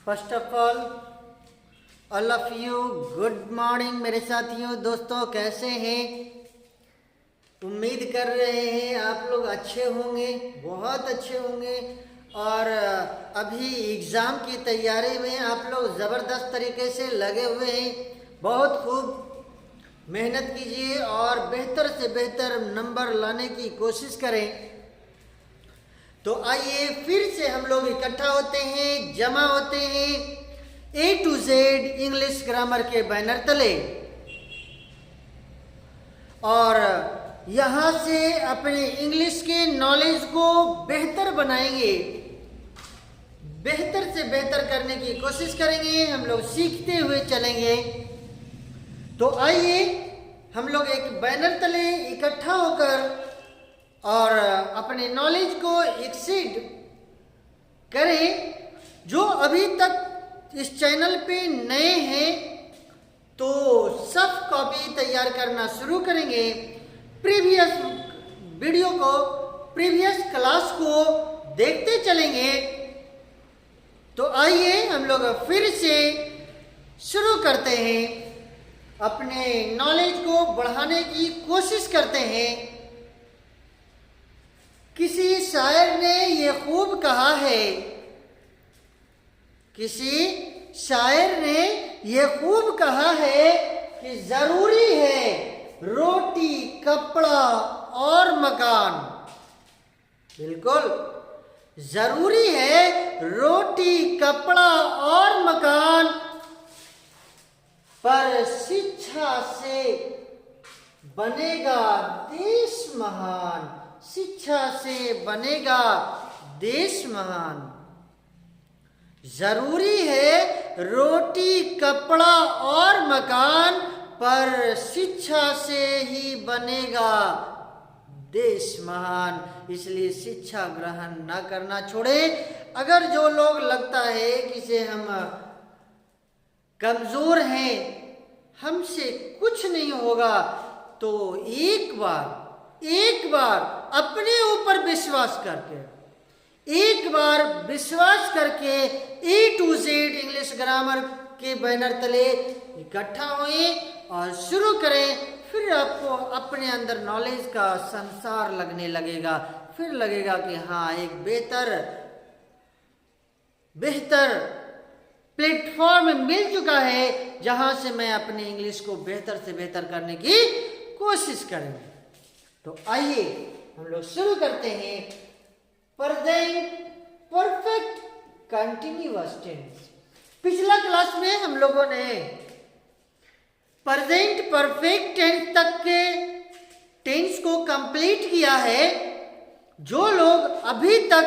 First of all of you good morning मेरे साथियों दोस्तों, कैसे हैं? उम्मीद कर रहे हैं आप लोग अच्छे होंगे, बहुत अच्छे होंगे। और अभी एग्ज़ाम की तैयारी में आप लोग ज़बरदस्त तरीके से लगे हुए हैं। बहुत खूब मेहनत कीजिए और बेहतर से बेहतर नंबर लाने की कोशिश करें। तो आइए फिर से हम लोग इकट्ठा होते हैं, जमा होते हैं A to Z English grammar के बैनर तले, और यहाँ से अपने इंग्लिश के नॉलेज को बेहतर बनाएंगे, बेहतर से बेहतर करने की कोशिश करेंगे। हम लोग सीखते हुए चलेंगे। तो आइए हम लोग एक बैनर तले इकट्ठा होकर और अपने नॉलेज को एक्सीड करें। जो अभी तक इस चैनल पे नए हैं तो सब कॉपी तैयार करना शुरू करेंगे। प्रीवियस वीडियो को, प्रीवियस क्लास को देखते चलेंगे। तो आइए हम लोग फिर से शुरू करते हैं, अपने नॉलेज को बढ़ाने की कोशिश करते हैं। किसी शायर ने ये खूब कहा है, किसी शायर ने ये खूब कहा है कि जरूरी है रोटी, कपड़ा और मकान। बिल्कुल जरूरी है रोटी, कपड़ा और मकान, पर शिक्षा से बनेगा देश महान। शिक्षा से बनेगा देश महान। जरूरी है रोटी, कपड़ा और मकान, पर शिक्षा से ही बनेगा देश महान। इसलिए शिक्षा ग्रहण न करना छोड़े। अगर जो लोग लगता है कि से हम कमजोर हैं, हमसे कुछ नहीं होगा, तो एक बार अपने ऊपर विश्वास करके, एक बार विश्वास करके A to Z English grammar के बैनर तले इकट्ठा हुए और शुरू करें। फिर आपको अपने अंदर नॉलेज का संसार लगने लगेगा। फिर लगेगा कि हाँ, एक बेहतर प्लेटफॉर्म मिल चुका है जहां से मैं अपने इंग्लिश को बेहतर से बेहतर करने की कोशिश करेंगे। तो आइए हम लोग शुरू करते हैं। Present perfect continuous tense. पिछला क्लास में हम लोगों ने प्रेजेंट परफेक्ट टेंस तक के टेंस को कंप्लीट किया है। जो लोग अभी तक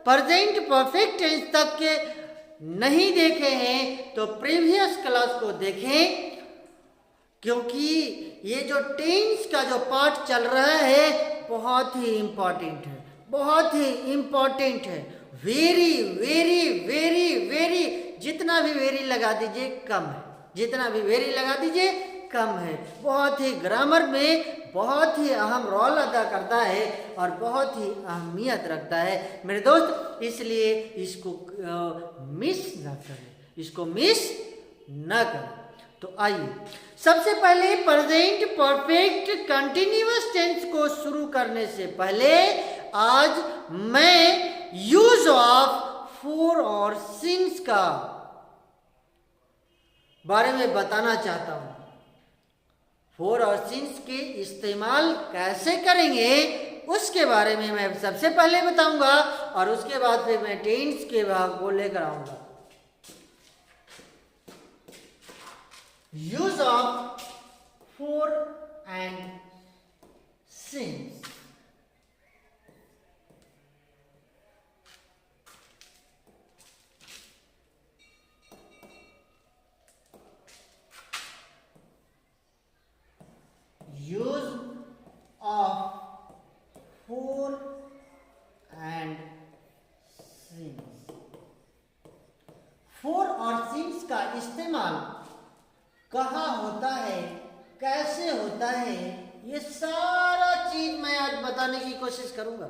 प्रेजेंट परफेक्ट टेंस तक के नहीं देखे हैं तो प्रीवियस क्लास को देखें, क्योंकि ये जो टेंस का जो पार्ट चल रहा है बहुत ही इम्पोर्टेंट है, बहुत ही इम्पोर्टेंट है। वेरी वेरी वेरी वेरी, जितना भी वेरी लगा दीजिए कम है, जितना भी वेरी लगा दीजिए कम है। बहुत ही ग्रामर में बहुत ही अहम रोल अदा करता है और बहुत ही अहमियत रखता है मेरे दोस्त। इसलिए इसको मिस ना करें, इसको मिस ना करें। तो आइए सबसे पहले प्रेजेंट परफेक्ट कंटिन्यूअस टेंस को शुरू करने से पहले आज मैं यूज ऑफ फॉर और सिंस का बारे में बताना चाहता हूं। फॉर और सिंस के इस्तेमाल कैसे करेंगे उसके बारे में मैं सबसे पहले बताऊंगा, और उसके बाद फिर मैं टेंस के भाग को लेकर आऊंगा। Use of for and since. Use of for and since. For और सिंस का इस्तेमाल कहाँ होता है, कैसे होता है, ये सारा चीज मैं आज बताने की कोशिश करूंगा,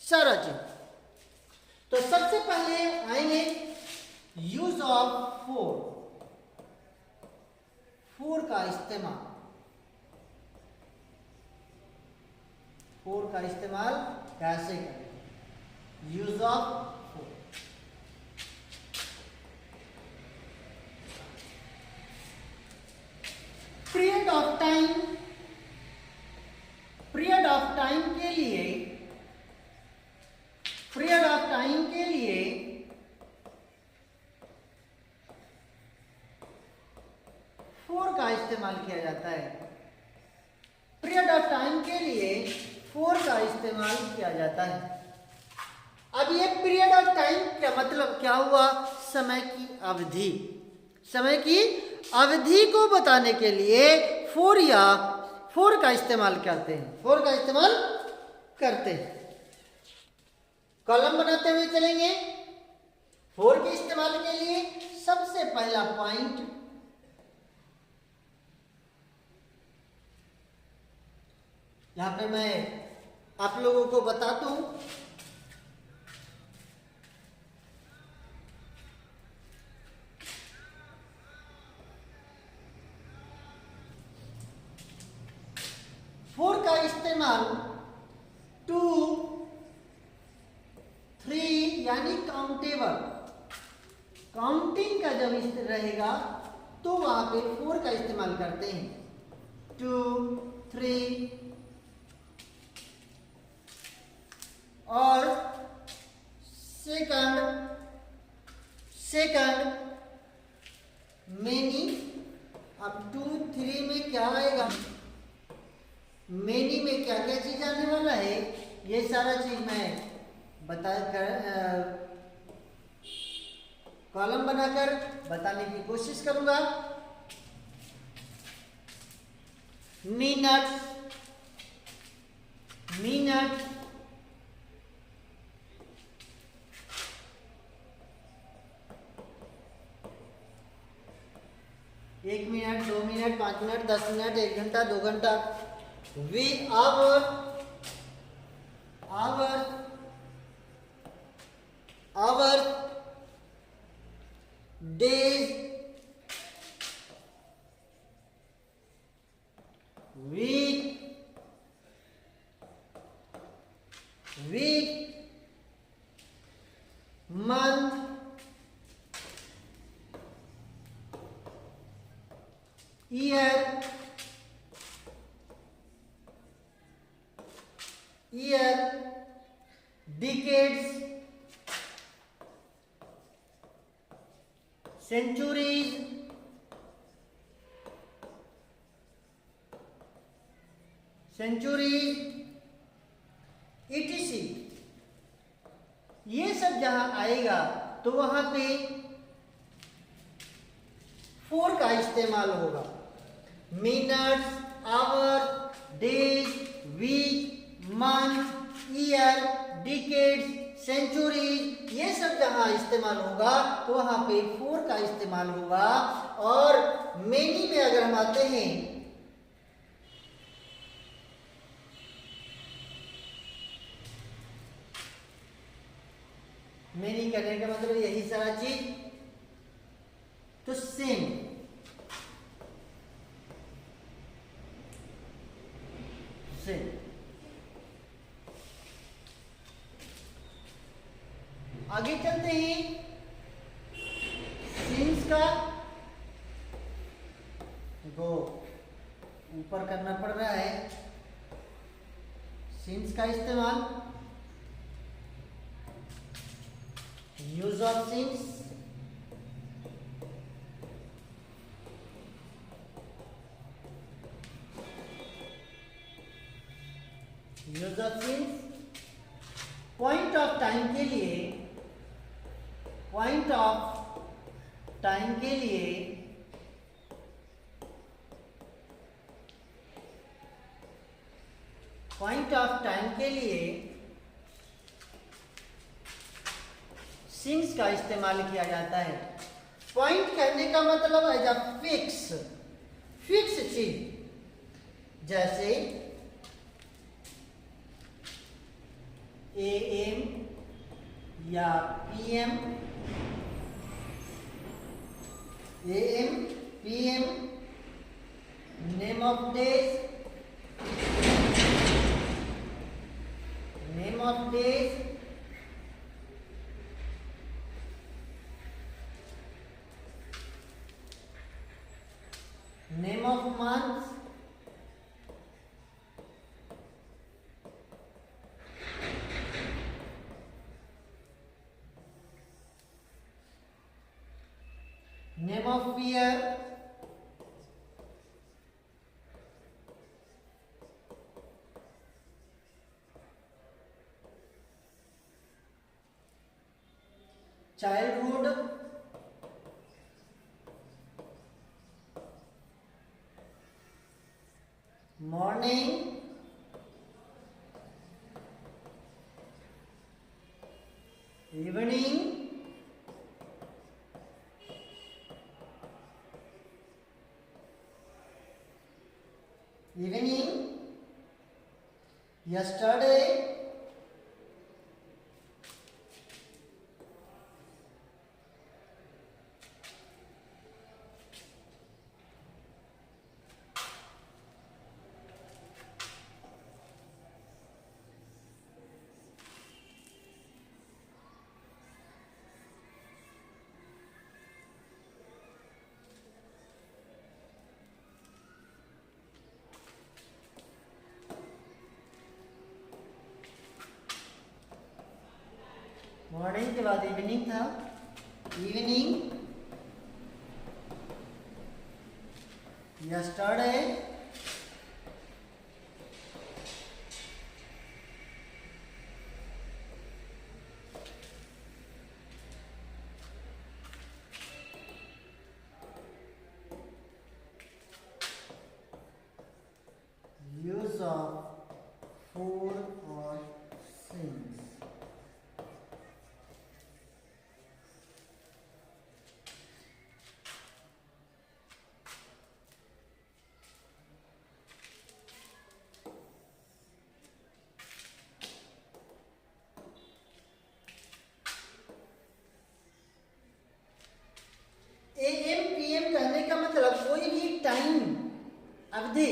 सारा चीज। तो सबसे पहले आएंगे यूज ऑफ फोर का इस्तेमाल, फोर का इस्तेमाल कैसे करें? Use of four. Period of time, period of time के लिए, पीरियड ऑफ टाइम के लिए फोर का इस्तेमाल किया जाता है। पीरियड ऑफ टाइम के लिए फोर का इस्तेमाल किया जाता है। अब ये पीरियड ऑफ टाइम क्या मतलब क्या हुआ? समय की अवधि, समय की अवधि को बताने के लिए फोर का इस्तेमाल करते हैं, फोर का इस्तेमाल करते हैं। कॉलम बनाते हुए चलेंगे। फोर के इस्तेमाल के लिए सबसे पहला पॉइंट, यहां पे मैं आप लोगों को बताता हूं। फोर का इस्तेमाल 2, 3 यानी काउंटेबल, काउंटिंग का जब रहेगा तो वहां पे फोर का इस्तेमाल करते हैं। 2, 3 और सेकंड मेनी। अब 2, 3 में क्या आएगा? मेनी में क्या क्या चीज आने वाला है, ये सारा चीज मैं बता कर कॉलम बनाकर बताने की कोशिश करूंगा। मिनट, मिनट, एक मिनट, 2 मिनट, 5 मिनट, 10 मिनट, 1 घंटा, 2 घंटा। We hour, hour, hour, days, week, week, month, year, year, decades, centuries, centuries, etc। ये सब जहां आएगा तो वहां पे फोर का इस्तेमाल होगा। Minutes, hour, days, week, month, year, decades, centuries, ये सब जहां इस्तेमाल होगा तो वहां पे फोर का इस्तेमाल होगा। और मेनी में अगर हम आते हैं, मेनी करने का मतलब यही सारा चीज, तो सेम, सेम। आगे चलते हैं। सिंस का देखो ऊपर करना पड़ रहा है। सिंस का इस्तेमाल, use of since, use of since. Point of time के लिए, पॉइंट ऑफ टाइम के लिए पॉइंट ऑफ टाइम के लिए सिंस का इस्तेमाल किया जाता है। पॉइंट कहने का मतलब है जब फिक्स, फिक्स चीज, जैसे AM या PM, AM, PM, name of days, name of days, name of months, name of year, childhood, morning, evening, evening, yesterday, morning के बाद इवनिंग था, evening, yesterday, use of food और सिंस। AM PM कहने का मतलब कोई भी टाइम अवधि,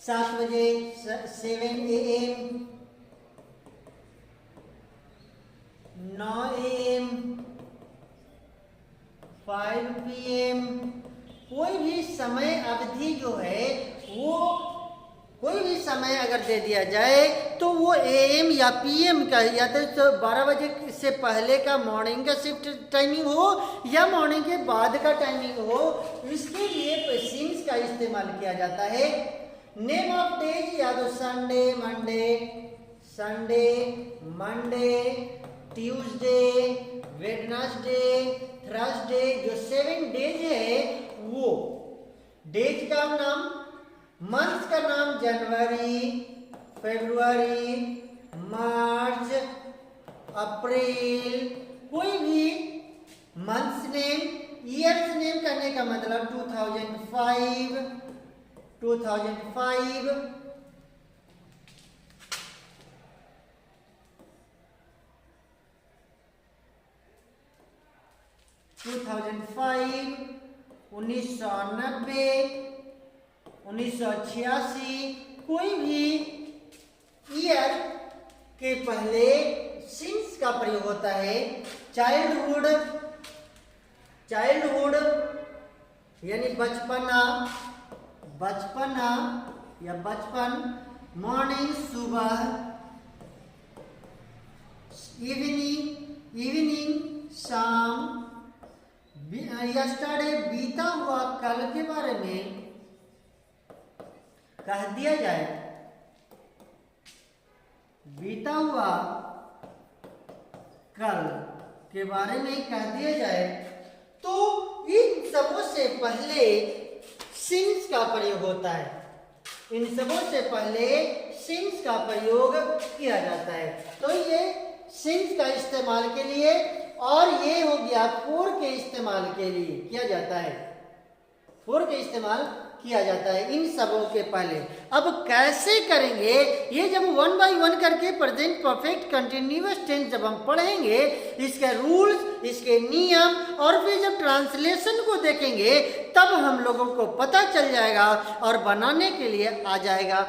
7 बजे 7 AM, 9 AM, 5 PM, कोई भी समय अवधि जो है वो कोई भी समय अगर दे दिया जाए तो वो AM या PM का, या तो 12 बजे से पहले का मॉर्निंग का शिफ्ट टाइमिंग हो या मॉर्निंग के बाद का टाइमिंग हो, इसके लिए सिंस का इस्तेमाल किया जाता है। नेम ऑफ डेज या तो Sunday, Monday, Tuesday, Wednesday, Thursday, जो 7 डेज है वो डेज का नाम, मंथ का नाम जनवरी, फरवरी, मार्च, अप्रैल, कोई भी मंथ्स नेम, ईयर्स नेम करने का मतलब 2005, 2005, 1990, 1986, कोई भी ईयर के पहले सिंस का प्रयोग होता है। चाइल्डहुड यानी बचपना या बचपन, मॉर्निंग सुबह, इवनिंग शाम, यस्टरडे बीता हुआ कल के बारे में कह दिया जाए, बीता हुआ कल के बारे में कह दिया जाए तो इन सबों से पहले सिंस का प्रयोग होता है। इन सबों से पहले सिंस का प्रयोग किया जाता है। तो ये सिंस का इस्तेमाल के लिए, और ये हो गया फोर के इस्तेमाल के लिए किया जाता है। फोर के इस्तेमाल किया जाता है इन सबों के पहले। अब कैसे करेंगे ये जब 1 बाय 1 करके प्रेजेंट परफेक्ट कंटिन्यूअस टेंस जब हम पढ़ेंगे, इसके रूल्स, इसके नियम और फिर जब ट्रांसलेशन को देखेंगे तब हम लोगों को पता चल जाएगा और बनाने के लिए आ जाएगा।